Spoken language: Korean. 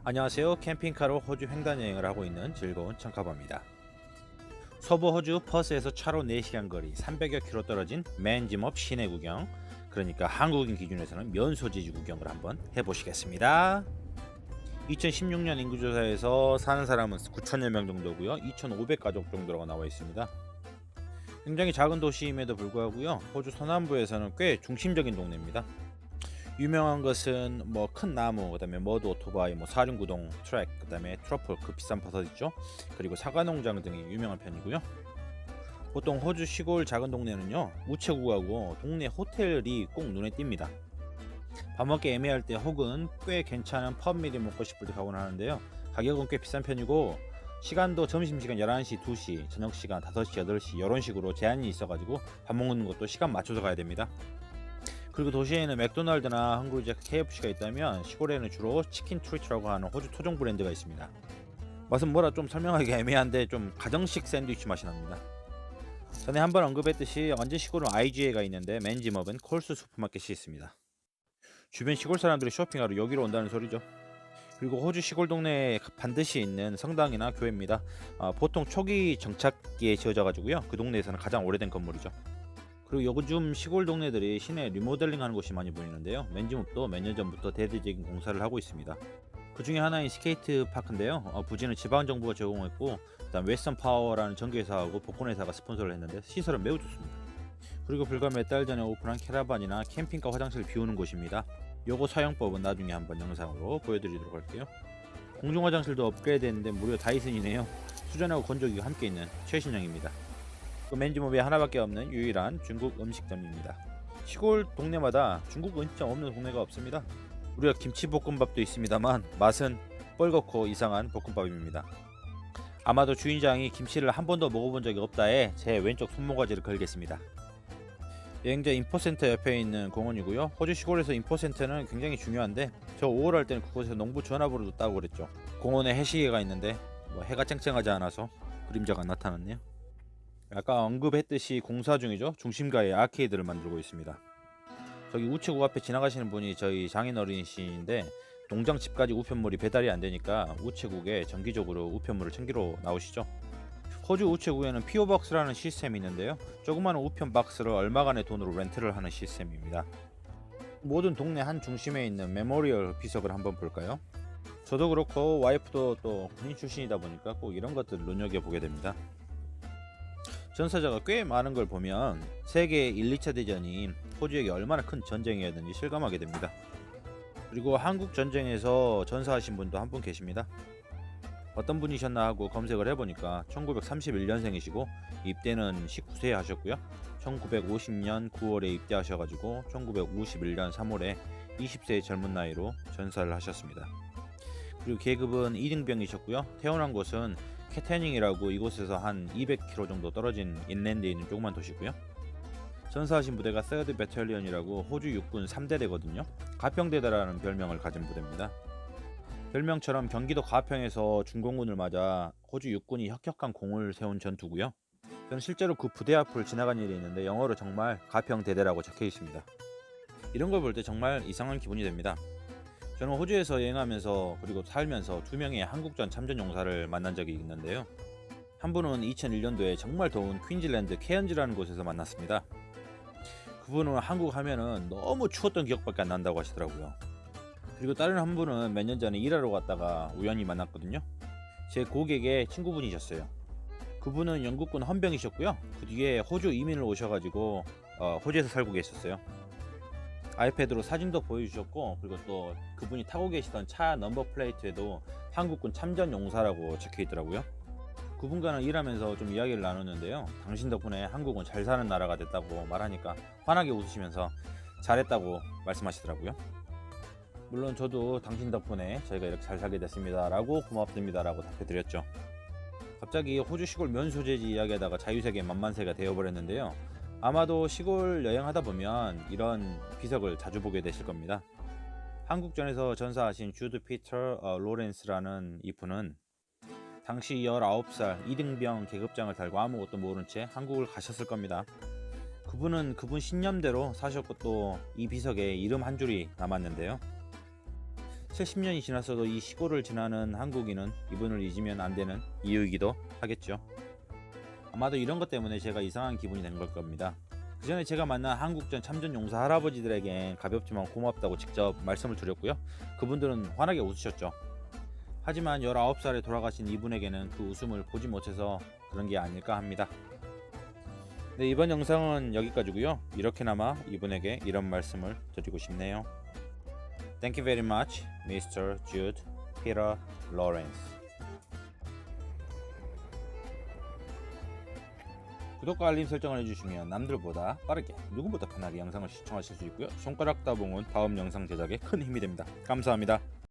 안녕하세요. 캠핑카로 호주 횡단 여행을 하고 있는 즐거운 청카버입니다. 서부 호주 퍼스에서 차로 4시간 거리 300여 킬로 떨어진 맨지멈 시내 구경, 그러니까 한국인 기준에서는 면소재지 구경을 한번 해보시겠습니다. 2016년 인구조사에서 사는 사람은 9천여 명 정도고요. 2,500가족 정도가 나와 있습니다. 굉장히 작은 도시임에도 불구하고요. 호주 서남부에서는 꽤 중심적인 동네입니다. 유명한 것은 뭐 큰 나무, 그다음에 머드 오토바이, 뭐 사륜구동 트랙, 그다음에 트러플 그 비싼 버섯 있죠. 그리고 사과 농장 등이 유명한 편이고요. 보통 호주 시골 작은 동네는요 우체국하고 동네 호텔이 꼭 눈에 띕니다. 밥 먹기 애매할 때 혹은 꽤 괜찮은 펍 미리 먹고 싶을 때 가곤 하는데요. 가격은 꽤 비싼 편이고 시간도 점심시간 11시, 2시, 저녁시간 5시, 8시 이런 식으로 제한이 있어가지고 밥 먹는 것도 시간 맞춰서 가야 됩니다. 그리고 도시에는 맥도날드나 헝그리잭, KFC가 있다면 시골에는 주로 치킨 트리트라고 하는 호주 토종 브랜드가 있습니다. 맛은 뭐라 좀 설명하기가 애매한데 좀 가정식 샌드위치 맛이 납니다. 전에 한번 언급했듯이 완전 시골은 IGA가 있는데 맨지멈은 콜스 슈퍼마켓이 있습니다. 주변 시골 사람들이 쇼핑하러 여기로 온다는 소리죠. 그리고 호주 시골 동네에 반드시 있는 성당이나 교회입니다. 보통 초기 정착기에 지어져 가지고요. 그 동네에서는 가장 오래된 건물이죠. 그리고 요즘 시골 동네들이 시내 리모델링 하는 곳이 많이 보이는데요. 맨지멈도 몇 년 전부터 대대적인 공사를 하고 있습니다. 그 중에 하나인 스케이트 파크인데요. 부지는 지방정부가 제공했고, 그다음 웨스턴 파워라는 전기회사하고 복권회사가 스폰서를 했는데 시설은 매우 좋습니다. 그리고 불과 몇 달 전에 오픈한 캐러반이나 캠핑카 화장실을 비우는 곳입니다. 요거 사용법은 나중에 한번 영상으로 보여드리도록 할게요. 공중 화장실도 업그레이드했는데 무려 다이슨이네요. 수전하고 건조기가 함께 있는 최신형입니다. 맨지멈에 하나밖에 없는 유일한 중국 음식점입니다. 시골 동네마다 중국 음식점 없는 동네가 없습니다. 우리가 김치볶음밥도 있습니다만 맛은 뻘겋고 이상한 볶음밥입니다. 아마도 주인장이 김치를 한 번도 먹어본 적이 없다에 제 왼쪽 손모가지를 걸겠습니다. 여행자 인포센터 옆에 있는 공원이고요. 호주 시골에서 인포센터는 굉장히 중요한데 저 5월 할 때는 그곳에서 농부 전화번호도 따고 그랬죠. 공원에 해시계가 있는데 해가 쨍쨍하지 않아서 그림자가 나타났네요. 아까 언급했듯이 공사 중이죠. 중심가에 아케이드를 만들고 있습니다. 저기 우체국 앞에 지나가시는 분이 저희 장인어른이신데 농장 집까지 우편물이 배달이 안 되니까 우체국에 정기적으로 우편물을 챙기러 나오시죠. 호주 우체국에는 피오박스라는 시스템이 있는데요. 조그마한 우편 박스를 얼마간의 돈으로 렌트를 하는 시스템입니다. 모든 동네 한 중심에 있는 메모리얼 비석을 한번 볼까요? 저도 그렇고 와이프도 또 군인 출신이다 보니까 꼭 이런 것들을 눈여겨보게 됩니다. 전사자가 꽤 많은 걸 보면 세계 1, 2차 대전이 호주에게 얼마나 큰 전쟁이었는지 실감하게 됩니다. 그리고 한국 전쟁에서 전사하신 분도 한 분 계십니다. 어떤 분이셨나 하고 검색을 해보니까 1931년생이시고 입대는 19세에 하셨고요. 1950년 9월에 입대하셔가지고 1951년 3월에 20세의 젊은 나이로 전사를 하셨습니다. 그리고 계급은 2등병이셨고요. 태어난 곳은 캐태닝이라고 이곳에서 한 200km 정도 떨어진 인랜드에 있는 조그만 도시고요. 전사하신 부대가 3rd 배탈리언이라고 호주 육군 3대대거든요. 가평대대라는 별명을 가진 부대입니다. 별명처럼 경기도 가평에서 중공군을 맞아 호주 육군이 혁혁한 공을 세운 전투고요. 저는 실제로 그 부대 앞을 지나간 일이 있는데 영어로 정말 가평대대라고 적혀 있습니다. 이런 걸 볼 때 정말 이상한 기분이 됩니다. 저는 호주에서 여행하면서 그리고 살면서 2명의 한국전 참전 용사를 만난 적이 있는데요. 한 분은 2001년도에 정말 더운 퀸즐랜드 케언즈라는 곳에서 만났습니다. 그분은 한국 하면은 너무 추웠던 기억밖에 안 난다고 하시더라고요. 그리고 다른 한 분은 몇 년 전에 일하러 갔다가 우연히 만났거든요. 제 고객의 친구분이셨어요. 그분은 영국군 헌병이셨고요. 그 뒤에 호주 이민을 오셔가지고 호주에서 살고 계셨어요. 아이패드로 사진도 보여주셨고, 그리고 또 그분이 타고 계시던 차 넘버 플레이트에도 한국군 참전 용사라고 적혀 있더라고요. 그분과는 일하면서 좀 이야기를 나눴는데요. 당신 덕분에 한국은 잘 사는 나라가 됐다고 말하니까 환하게 웃으시면서 잘했다고 말씀하시더라고요. 물론 저도 당신 덕분에 저희가 이렇게 잘 살게 됐습니다 라고 고맙습니다 라고 답해드렸죠. 갑자기 호주 시골 면소재지 이야기하다가 자유세계 만만세가 되어버렸는데요. 아마도 시골 여행하다 보면 이런 비석을 자주 보게 되실 겁니다. 한국전에서 전사하신 주드 피터 로렌스라는 이분은 당시 19살 2등병 계급장을 달고 아무것도 모른 채 한국을 가셨을 겁니다. 그분은 그분 신념대로 사셨고 또 이 비석에 이름 한 줄이 남았는데요. 70년이 지났어도 이 시골을 지나는 한국인은 이분을 잊으면 안 되는 이유이기도 하겠죠. 아마도 이런 것 때문에 제가 이상한 기분이 된 걸 겁니다. 그 전에 제가 만난 한국전 참전 용사 할아버지들에겐 가볍지만 고맙다고 직접 말씀을 드렸고요. 그분들은 환하게 웃으셨죠. 하지만 19살에 돌아가신 이분에게는 그 웃음을 보지 못해서 그런 게 아닐까 합니다. 네, 이번 영상은 여기까지고요. 이렇게나마 이분에게 이런 말씀을 드리고 싶네요. Thank you very much, Mr. Jude Peter Lawrence. 구독과 알림 설정을 해주시면 남들보다 빠르게 누구보다 편하게 영상을 시청하실 수 있고요. 손가락 따봉은 다음 영상 제작에 큰 힘이 됩니다. 감사합니다.